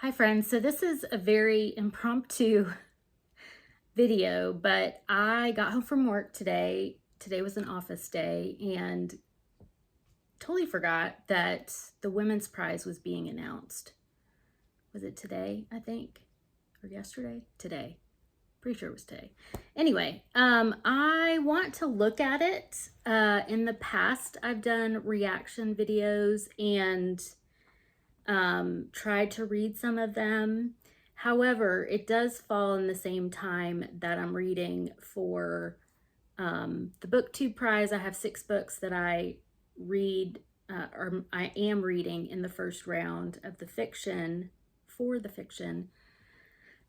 Hi friends, so this is a very impromptu video, but I got home from work today. Today was an office day and totally forgot that the women's prize was being announced. Was it today, I think? Or yesterday? Today. Pretty sure it was today. Anyway, I want to look at it. In the past, I've done reaction videos and tried to read some of them. However, it does fall in the same time that I'm reading for the booktube prize. I have 6 books that I read or I am reading in the first round of the fiction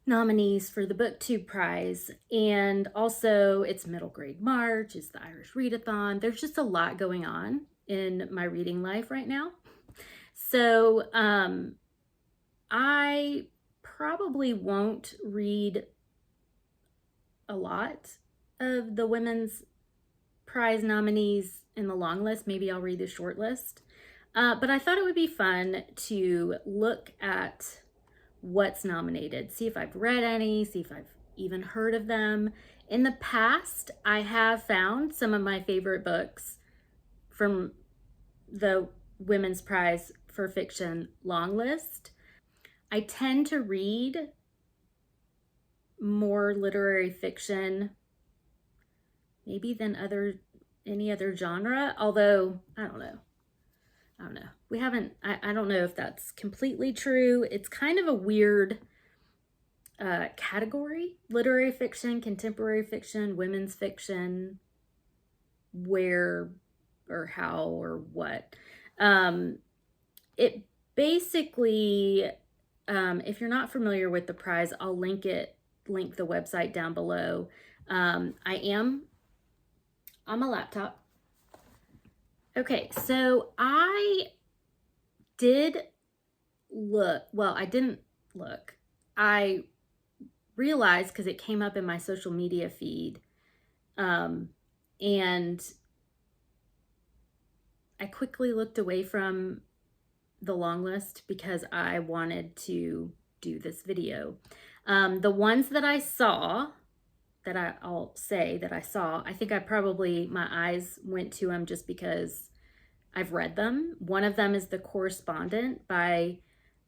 nominees for the booktube prize. And also it's middle grade March, it's the Irish readathon. There's just a lot going on in my reading life right now. So I probably won't read a lot of the women's prize nominees in the long list. Maybe I'll read the short list. But I thought it would be fun to look at what's nominated, see if I've read any, see if I've even heard of them. In the past, I have found some of my favorite books from the Women's Prize for Fiction long list. I tend to read more literary fiction maybe than any other genre, although I don't know. I don't know if that's completely true. It's kind of a weird category: literary fiction, contemporary fiction, women's fiction, where or how or what. It basically, if you're not familiar with the prize, I'll link the website down below. I'm on my laptop. Okay, so I did look, well, I didn't look. I realized because it came up in my social media feed, and I quickly looked away from the long list because I wanted to do this video. The ones that I saw, I'll say that I saw, I think my eyes went to them just because I've read them. One of them is The Correspondent by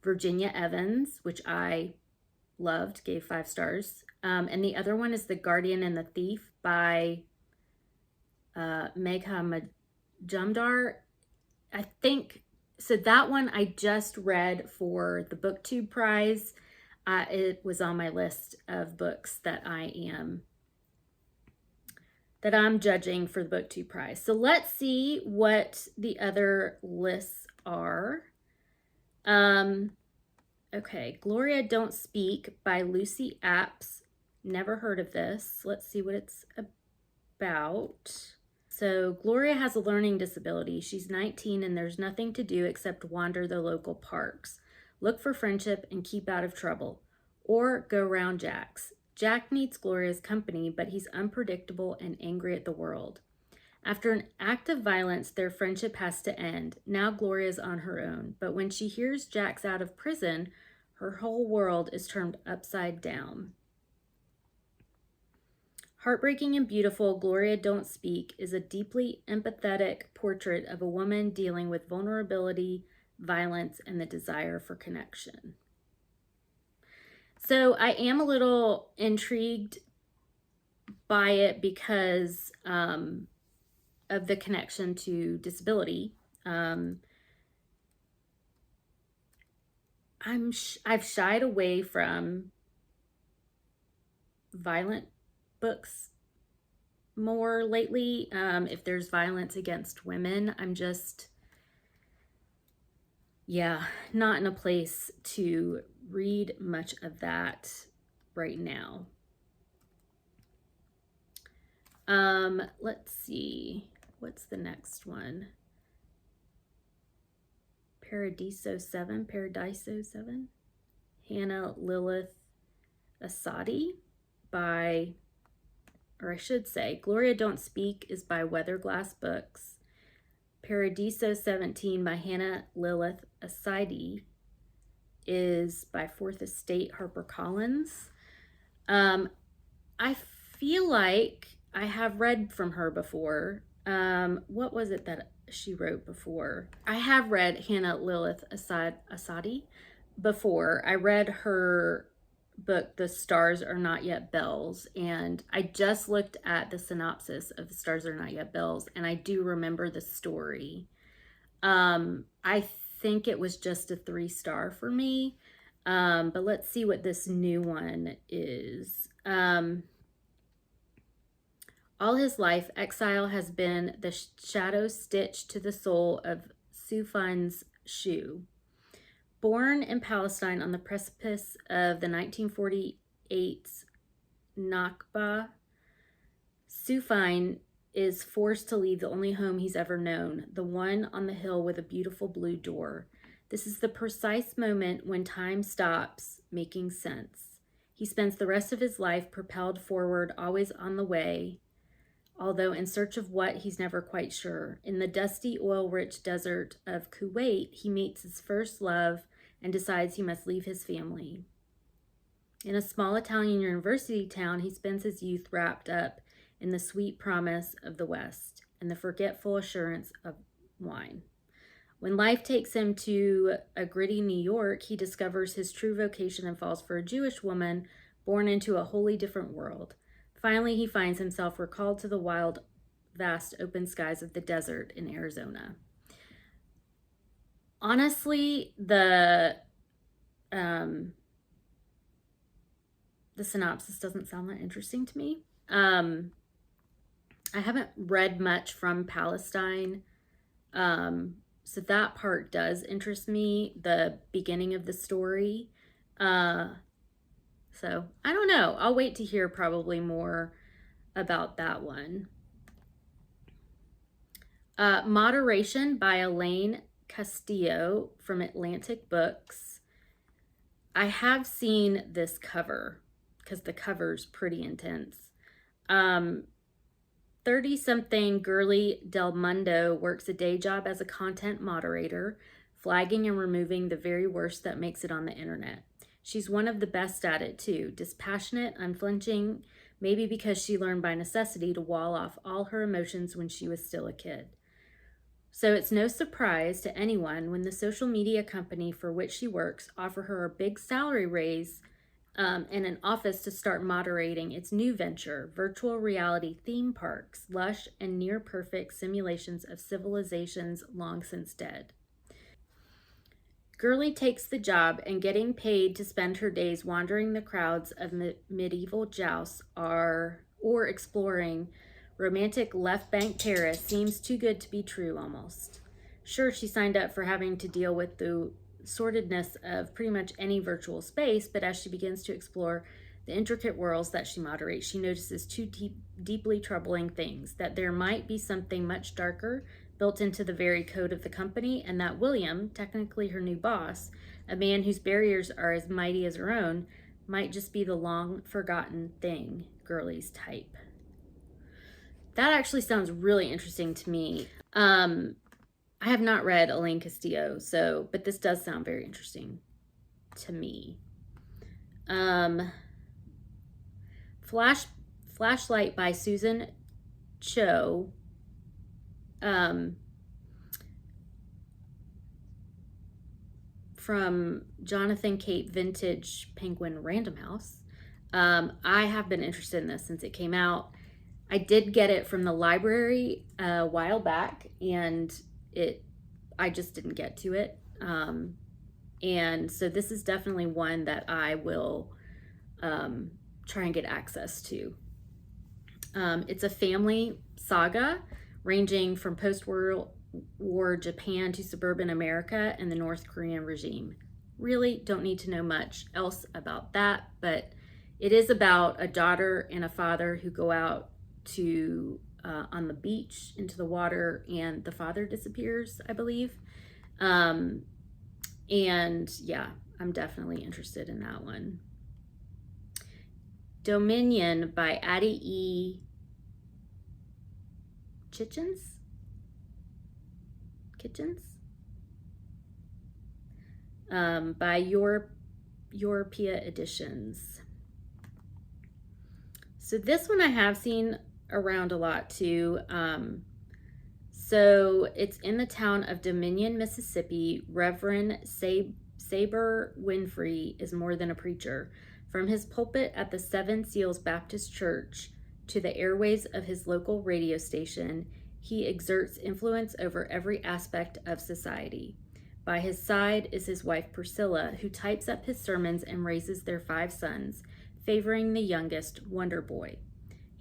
Virginia Evans, which I loved, gave 5 stars. And the other one is The Guardian and the Thief by Megha Majumdar. I think, so that one I just read for the booktube prize. It was on my list of books that I'm judging for the booktube prize. So let's see what the other lists are. Okay, Gloria Don't Speak by Lucy Apps. Never heard of this. Let's see what it's about. So Gloria has a learning disability. She's 19 and there's nothing to do except wander the local parks, look for friendship and keep out of trouble, or go round Jack's. Jack needs Gloria's company, but he's unpredictable and angry at the world. After an act of violence, their friendship has to end. Now Gloria's on her own, but when she hears Jack's out of prison, her whole world is turned upside down. Heartbreaking and beautiful, Gloria Don't Speak is a deeply empathetic portrait of a woman dealing with vulnerability, violence, and the desire for connection. So I am a little intrigued by it because of the connection to disability. I've shied away from violent books more lately. If there's violence against women, I'm just, not in a place to read much of that right now. Let's see, what's the next one? Paradiso 7, Hannah Lilith Asadi by, or I should say, Gloria Don't Speak is by Weatherglass Books. Paradiso 17 by Hannah Lilith Asadi is by Fourth Estate HarperCollins. I feel like I have read from her before. What was it that she wrote before? I have read Hannah Lilith Asadi before. I read her book, The Stars Are Not Yet Bells, and I just looked at the synopsis of The Stars Are Not Yet Bells, and I do remember the story. I think it was just a 3-star for me, but let's see what this new one is. All his life, exile has been the shadow stitched to the sole of Sufan's shoe. Born in Palestine on the precipice of the 1948 Nakba, Sufine is forced to leave the only home he's ever known, the one on the hill with a beautiful blue door. This is the precise moment when time stops making sense. He spends the rest of his life propelled forward, always on the way, although in search of what, he's never quite sure. In the dusty, oil-rich desert of Kuwait, he meets his first love and decides he must leave his family. In a small Italian university town, he spends his youth wrapped up in the sweet promise of the West and the forgetful assurance of wine. When life takes him to a gritty New York, he discovers his true vocation and falls for a Jewish woman born into a wholly different world. Finally, he finds himself recalled to the wild, vast open skies of the desert in Arizona. Honestly, the synopsis doesn't sound that interesting to me. I haven't read much from Palestine, so that part does interest me, the beginning of the story. So I don't know. I'll wait to hear probably more about that one. Moderation by Elaine Castillo from Atlantic Books. I have seen this cover because the cover's pretty intense. 30-something girly Del Mundo works a day job as a content moderator, flagging and removing the very worst that makes it on the internet. She's one of the best at it too, dispassionate, unflinching, maybe because she learned by necessity to wall off all her emotions when she was still a kid. So it's no surprise to anyone when the social media company for which she works offer her a big salary raise and an office to start moderating its new venture, virtual reality theme parks, lush and near-perfect simulations of civilizations long since dead. Girly takes the job, and getting paid to spend her days wandering the crowds of medieval jousts or exploring romantic left bank Paris seems too good to be true almost. Sure, she signed up for having to deal with the sordidness of pretty much any virtual space, but as she begins to explore the intricate worlds that she moderates, she notices two deeply troubling things: that there might be something much darker built into the very code of the company, and that William, technically her new boss, a man whose barriers are as mighty as her own, might just be the long forgotten thing Girly's type. That actually sounds really interesting to me. I have not read Elaine Castillo, but this does sound very interesting to me. Flashlight by Susan Cho. From Jonathan Cape Vintage Penguin Random House. I have been interested in this since it came out. I did get it from the library a while back, and I just didn't get to it. And so this is definitely one that I will try and get access to. It's a family saga ranging from post-war Japan to suburban America and the North Korean regime. Really don't need to know much else about that, but it is about a daughter and a father who go out to on the beach into the water, and the father disappears, I believe. And yeah, I'm definitely interested in that one. Dominion by Addie E. Kitchens. by Europea Editions. So this one I have seen around a lot too. So it's in the town of Dominion, Mississippi. Reverend Saber Winfrey is more than a preacher. From his pulpit at the Seven Seals Baptist Church to the airways of his local radio station, he exerts influence over every aspect of society. By his side is his wife Priscilla, who types up his sermons and raises their 5 sons, favoring the youngest, Wonder Boy.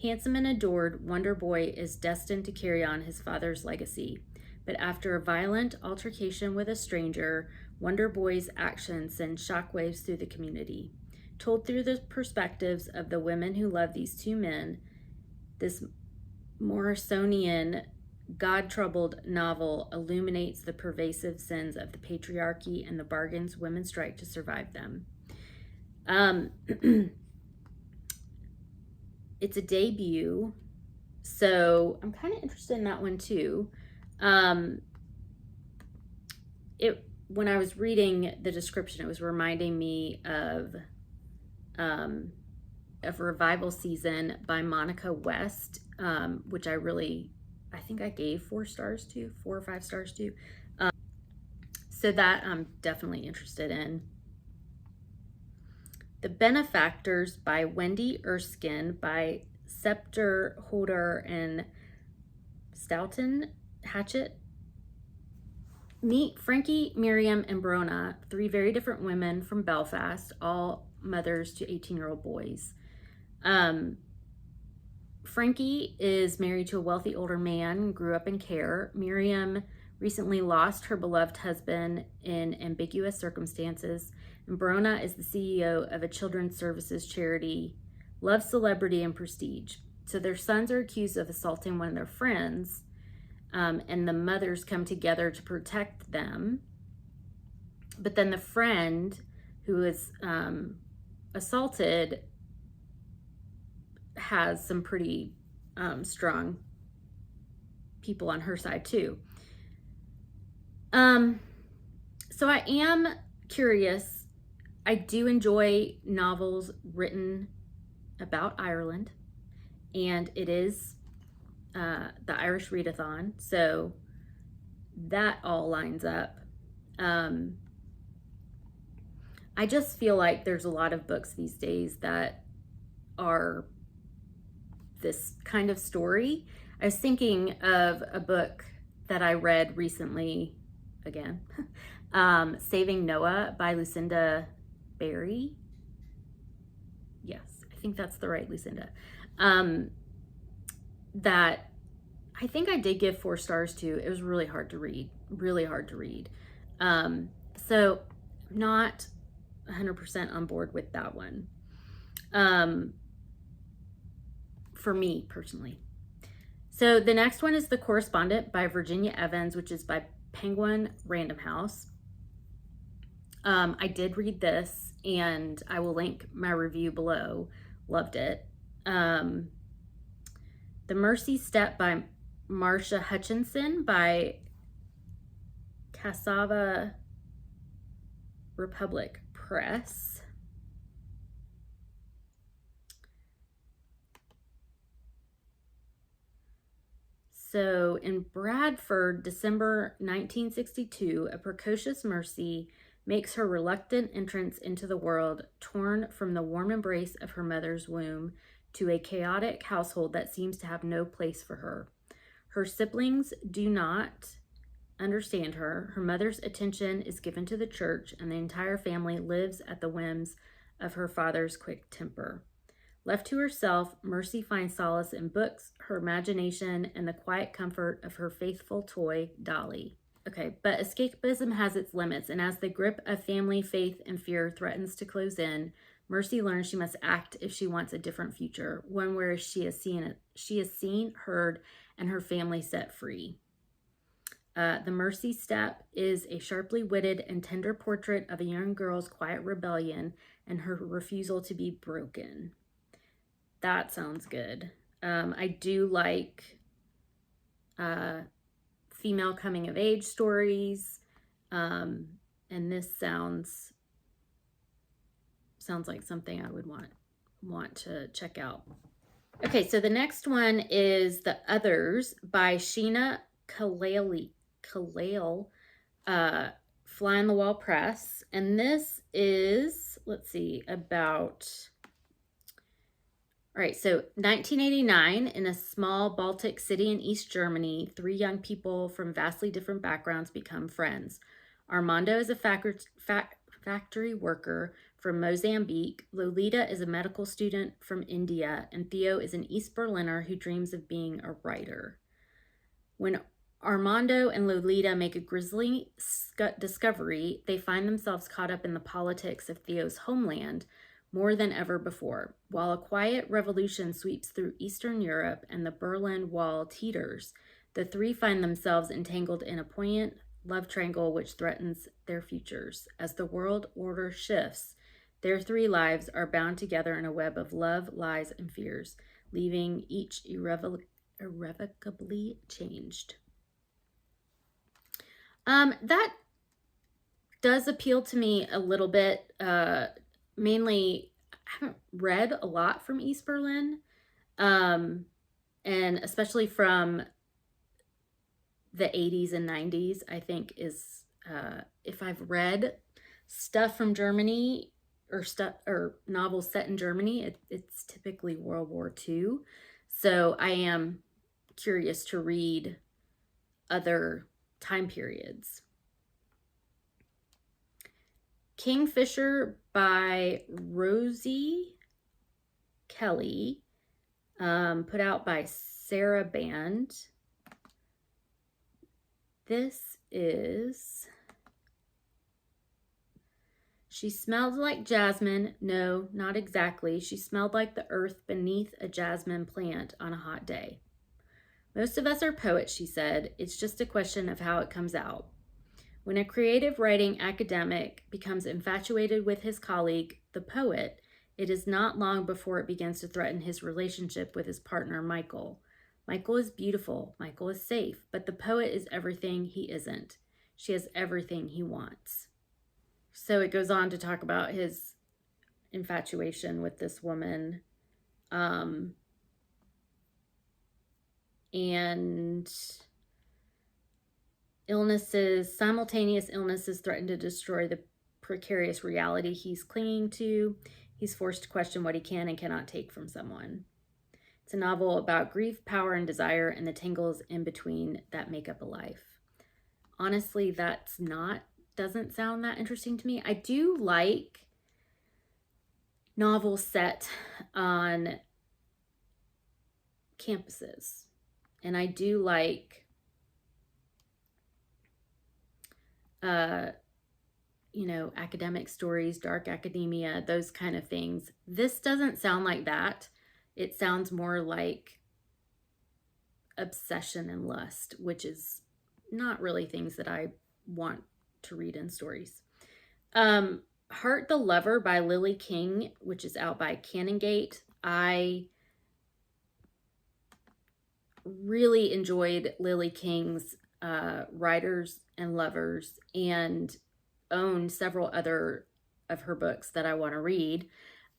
Handsome and adored, Wonder Boy is destined to carry on his father's legacy. But after a violent altercation with a stranger, Wonder Boy's actions send shockwaves through the community. Told through the perspectives of the women who love these 2 men, this Morrisonian, God-troubled novel illuminates the pervasive sins of the patriarchy and the bargains women strike to survive them. It's a debut, so I'm kind of interested in that one too. When I was reading the description, it was reminding me of Revival Season by Monica West, which I think I gave 4 or 5 stars to. So that I'm definitely interested in. The Benefactors by Wendy Erskine by Scepter Holder and Stoughton Hatchett. Meet Frankie, Miriam, and Brona, 3 very different women from Belfast, all mothers to 18-year-old boys. Frankie is married to a wealthy older man, grew up in care. Miriam recently lost her beloved husband in ambiguous circumstances. And Brona is the CEO of a children's services charity, loves celebrity and prestige. So their sons are accused of assaulting one of their friends, and the mothers come together to protect them. But then the friend who is assaulted has some pretty strong people on her side too. So I am curious. I do enjoy novels written about Ireland, and it is the Irish Readathon, so that all lines up. I just feel like there's a lot of books these days that are this kind of story. I was thinking of a book that I read recently, again, Saving Noah by Lucinda Berry. Yes, I think that's the right Lucinda. That I think I did give 4 stars to. It was really hard to read, so not 100% on board with that one. For me personally. So the next one is The Correspondent by Virginia Evans, which is by Penguin Random House. I did read this, and I will link my review below. Loved it. The Mercy Step by Marcia Hutchinson by Cassava Republic Press. So in Bradford, December 1962, a precocious Mercy makes her reluctant entrance into the world, torn from the warm embrace of her mother's womb to a chaotic household that seems to have no place for her. Her siblings do not understand her. Her mother's attention is given to the church, and the entire family lives at the whims of her father's quick temper. Left to herself, Mercy finds solace in books, her imagination, and the quiet comfort of her faithful toy, Dolly. Okay, but escapism has its limits, and as the grip of family, faith, and fear threatens to close in, Mercy learns she must act if she wants a different future, one where she is seen, heard, and her family set free. The Mercy Step is a sharply witted and tender portrait of a young girl's quiet rebellion and her refusal to be broken. That sounds good. I do like female coming of age stories, and And this sounds like something I would want to check out. Okay, so the next one is The Others by Sheena Kalale, Fly on the Wall Press. And this is, let's see, about... All right, so 1989, in a small Baltic city in East Germany, 3 young people from vastly different backgrounds become friends. Armando is a factory worker from Mozambique, Lolita is a medical student from India, and Theo is an East Berliner who dreams of being a writer. When Armando and Lolita make a grisly discovery, they find themselves caught up in the politics of Theo's homeland, more than ever before. While a quiet revolution sweeps through Eastern Europe and the Berlin Wall teeters, the 3 find themselves entangled in a poignant love triangle which threatens their futures. As the world order shifts, their 3 lives are bound together in a web of love, lies, and fears, leaving each irrevocably changed. That does appeal to me a little bit. Mainly, I haven't read a lot from East Berlin, and especially from the 80s and 90s, I think is, if I've read stuff from Germany or novels set in Germany, it's typically World War II. So I am curious to read other time periods. Kingfisher by Rosie Kelly, put out by Sarah Band. This is... She smelled like jasmine. No, not exactly. She smelled like the earth beneath a jasmine plant on a hot day. Most of us are poets, she said. It's just a question of how it comes out. When a creative writing academic becomes infatuated with his colleague, the poet, it is not long before it begins to threaten his relationship with his partner, Michael. Michael is beautiful. Michael is safe. But the poet is everything he isn't. She has everything he wants. So it goes on to talk about his infatuation with this woman. And simultaneous illnesses threaten to destroy the precarious reality he's clinging to. He's forced to question what he can and cannot take from someone. It's a novel about grief, power, and desire, and the tangles in between that make up a life. Honestly, doesn't sound that interesting to me. I do like novels set on campuses, and I do like academic stories, dark academia, those kind of things. This doesn't sound like that. It sounds more like obsession and lust, which is not really things that I want to read in stories. Heart the Lover by Lily King, which is out by Canongate. I really enjoyed Lily King's Writers and Lovers, and own several other of her books that I want to read.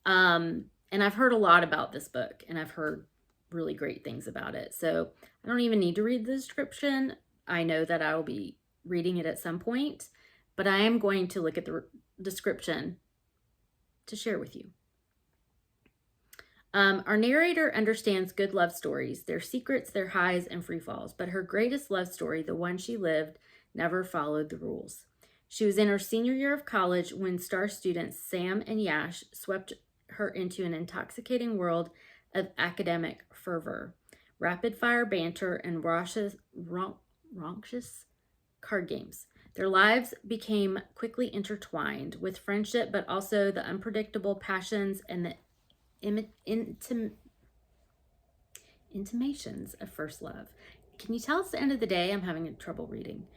And I've heard a lot about this book, and I've heard really great things about it. So I don't even need to read the description. I know that I will be reading it at some point, but I am going to look at the description to share with you. Our narrator understands good love stories, their secrets, their highs and free falls, but her greatest love story, the one she lived, never followed the rules. She was in her senior year of college when star students Sam and Yash swept her into an intoxicating world of academic fervor, rapid-fire banter, and raucous card games. Their lives became quickly intertwined with friendship, but also the unpredictable passions and the intimations of first love. Can you tell it's the end of the day? I'm having trouble reading.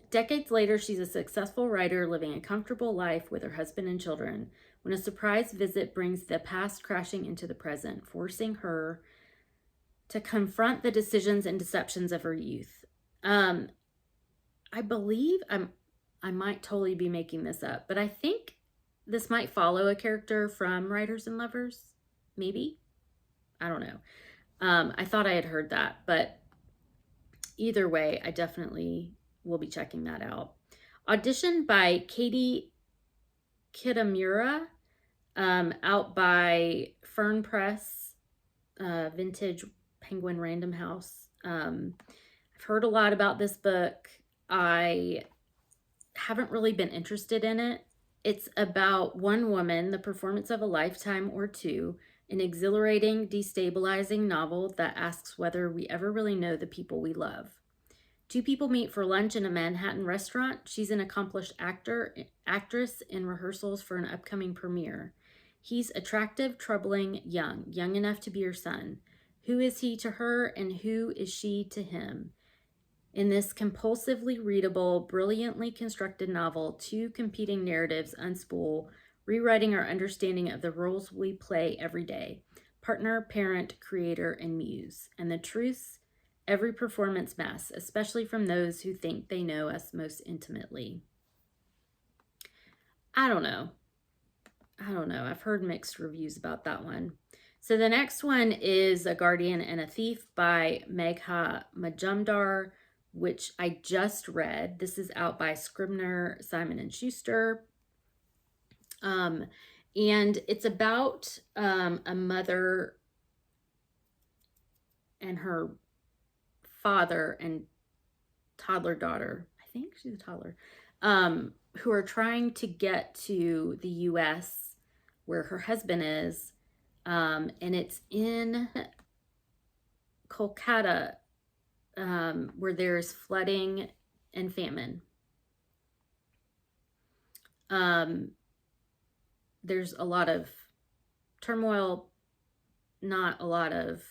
Decades later, she's a successful writer living a comfortable life with her husband and children when a surprise visit brings the past crashing into the present, forcing her to confront the decisions and deceptions of her youth. I believe, I might totally be making this up, but I think this might follow a character from Writers and Lovers. Maybe. I don't know. I thought I had heard that, but either way, I definitely will be checking that out. Audition by Katie Kitamura, out by Fern Press, Vintage Penguin Random House. I've heard a lot about this book. I haven't really been interested in it. It's about one woman, the performance of a lifetime or two, an exhilarating, destabilizing novel that asks whether we ever really know the people we love. Two people meet for lunch in a Manhattan restaurant. She's an accomplished actress in rehearsals for an upcoming premiere. He's attractive, troubling, young enough to be her son. Who is he to her, and who is she to him? In this compulsively readable, brilliantly constructed novel, two competing narratives unspool, rewriting our understanding of the roles we play every day: partner, parent, creator, and muse. And the truths every performance masks, especially from those who think they know us most intimately. I don't know. I've heard mixed reviews about that one. So the next one is A Guardian and a Thief by Megha Majumdar, which I just read. This is out by Scribner, Simon & Schuster. And it's about a mother and her father and toddler daughter, I think she's a toddler, who are trying to get to the U.S. where her husband is, and it's in Kolkata, where there's flooding and famine. There's a lot of turmoil, not a lot of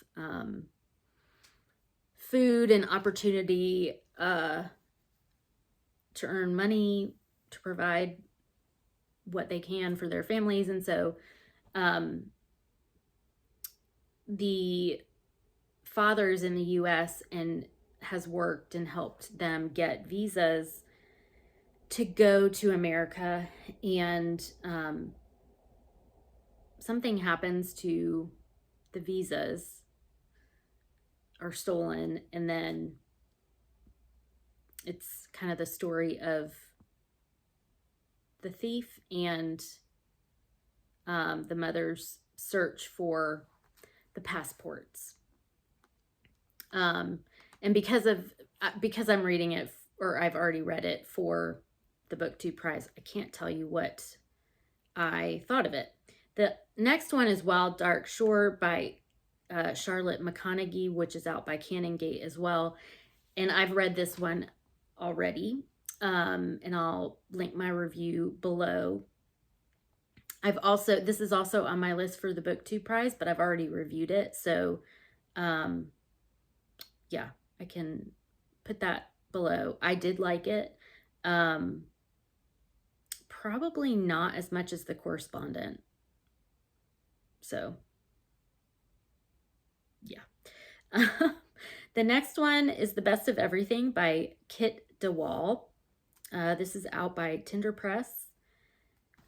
food and opportunity to earn money to provide what they can for their families. And so the father's in the U.S. and has worked and helped them get visas to go to America, and something happens to the visas, are stolen, and then it's kind of the story of the thief and the mother's search for the passports. And because I'm reading it, or I've already read it for the BookTube prize, I can't tell you what I thought of it. The next one is Wild Dark Shore by Charlotte McConaughey, which is out by Canongate as well. And I've read this one already, and I'll link my review below. This is also on my list for the BookTube prize, but I've already reviewed it. So, yeah, I can put that below. I did like it. Probably not as much as The Correspondent. So, yeah. The next one is The Best of Everything by Kit DeWall. This is out by Tinder Press.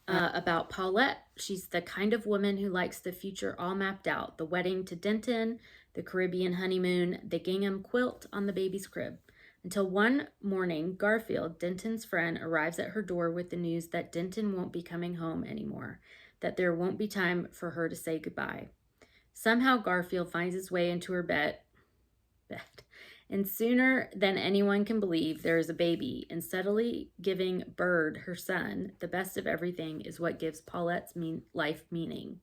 About Paulette. She's the kind of woman who likes the future all mapped out. The wedding to Denton, the Caribbean honeymoon, the gingham quilt on the baby's crib. Until one morning, Garfield, Denton's friend, arrives at her door with the news that Denton won't be coming home anymore, that there won't be time for her to say goodbye. Somehow Garfield finds his way into her bed, and sooner than anyone can believe, there is a baby, and steadily giving Bird, her son, the best of everything is what gives Paulette's life meaning.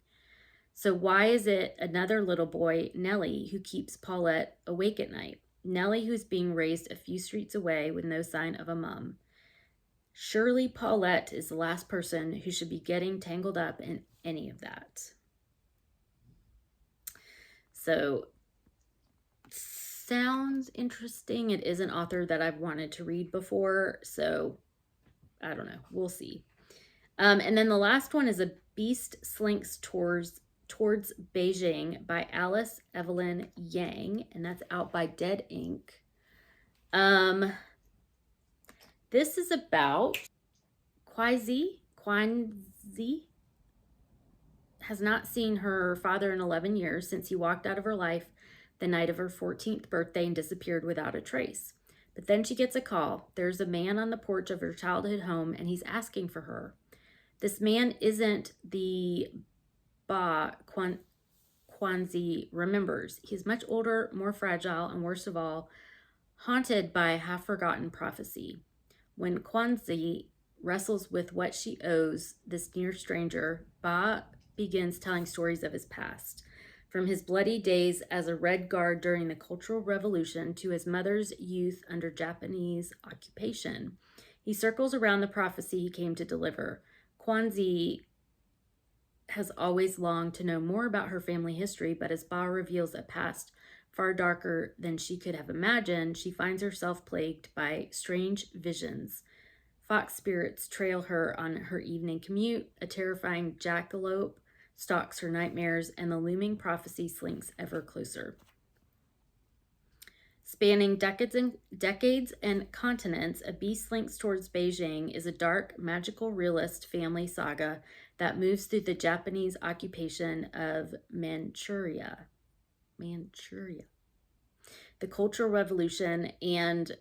So why is it another little boy, Nellie, who keeps Paulette awake at night? Nellie, who's being raised a few streets away with no sign of a mom. Surely Paulette is the last person who should be getting tangled up in any of that. So, sounds interesting. It is an author that I've wanted to read before, so I don't know. We'll see. And then the last one is A Beast Slinks Towards Beijing by Alice Evelyn Yang, and that's out by Dead Ink. This is about Kwanzi has not seen her father in 11 years since he walked out of her life the night of her 14th birthday and disappeared without a trace. But then she gets a call. There's a man on the porch of her childhood home, and he's asking for her. This man isn't the Ba Kwanzi remembers. He's much older, more fragile, and worst of all, haunted by a half-forgotten prophecy. When Kwanzi wrestles with what she owes this near stranger, Ba begins telling stories of his past. From his bloody days as a Red Guard during the Cultural Revolution to his mother's youth under Japanese occupation, he circles around the prophecy he came to deliver. Kwanzi has always longed to know more about her family history, but as Ba reveals a past far darker than she could have imagined, she finds herself plagued by strange visions. Fox spirits trail her on her evening commute, a terrifying jackalope stalks her nightmares, and the looming prophecy slinks ever closer. Spanning decades and continents, A Beast Slinks Towards Beijing is a dark, magical realist family saga that moves through the Japanese occupation of Manchuria, the Cultural Revolution, and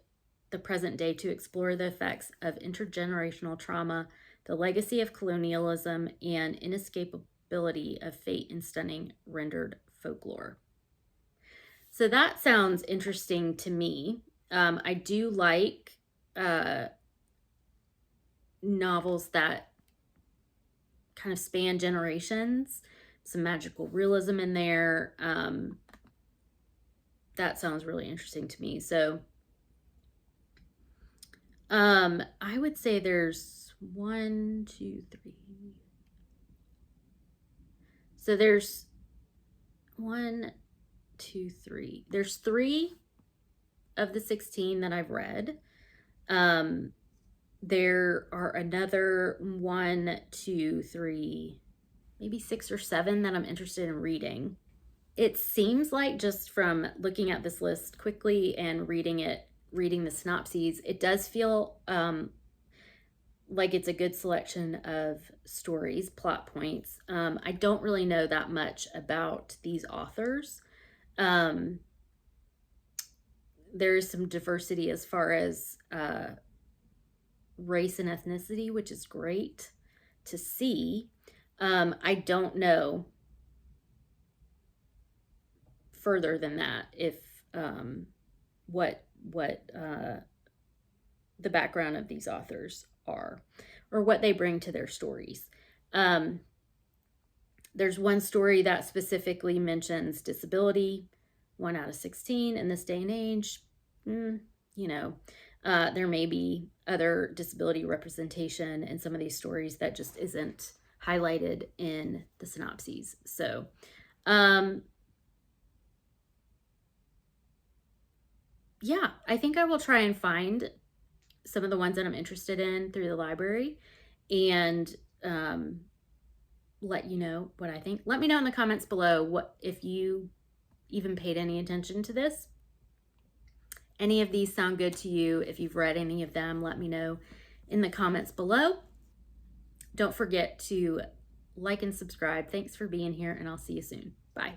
the present day to explore the effects of intergenerational trauma, the legacy of colonialism, and inescapability of fate in stunning rendered folklore. So that sounds interesting to me. I do like novels that kind of span generations, some magical realism in there. That sounds really interesting to me. So I would say there's 1, 2, 3. So there's 1, 2, 3. There's 3 of the 16 that I've read. There are another 1, 2, 3, maybe 6 or 7 that I'm interested in reading. It seems like, just from looking at this list quickly and reading the synopses, it does feel like it's a good selection of stories, plot points. I don't really know that much about these authors. There is some diversity as far as race and ethnicity, which is great to see. I don't know further than that if what the background of these authors are or what they bring to their stories. There's one story that specifically mentions disability, 1 out of 16 in this day and age. There may be other disability representation in some of these stories that just isn't highlighted in the synopses. So, yeah, I think I will try and find some of the ones that I'm interested in through the library and let you know what I think. Let me know in the comments below if you even paid any attention to this. Any of these sound good to you? If you've read any of them, let me know in the comments below. Don't forget to like and subscribe. Thanks for being here, and I'll see you soon. Bye.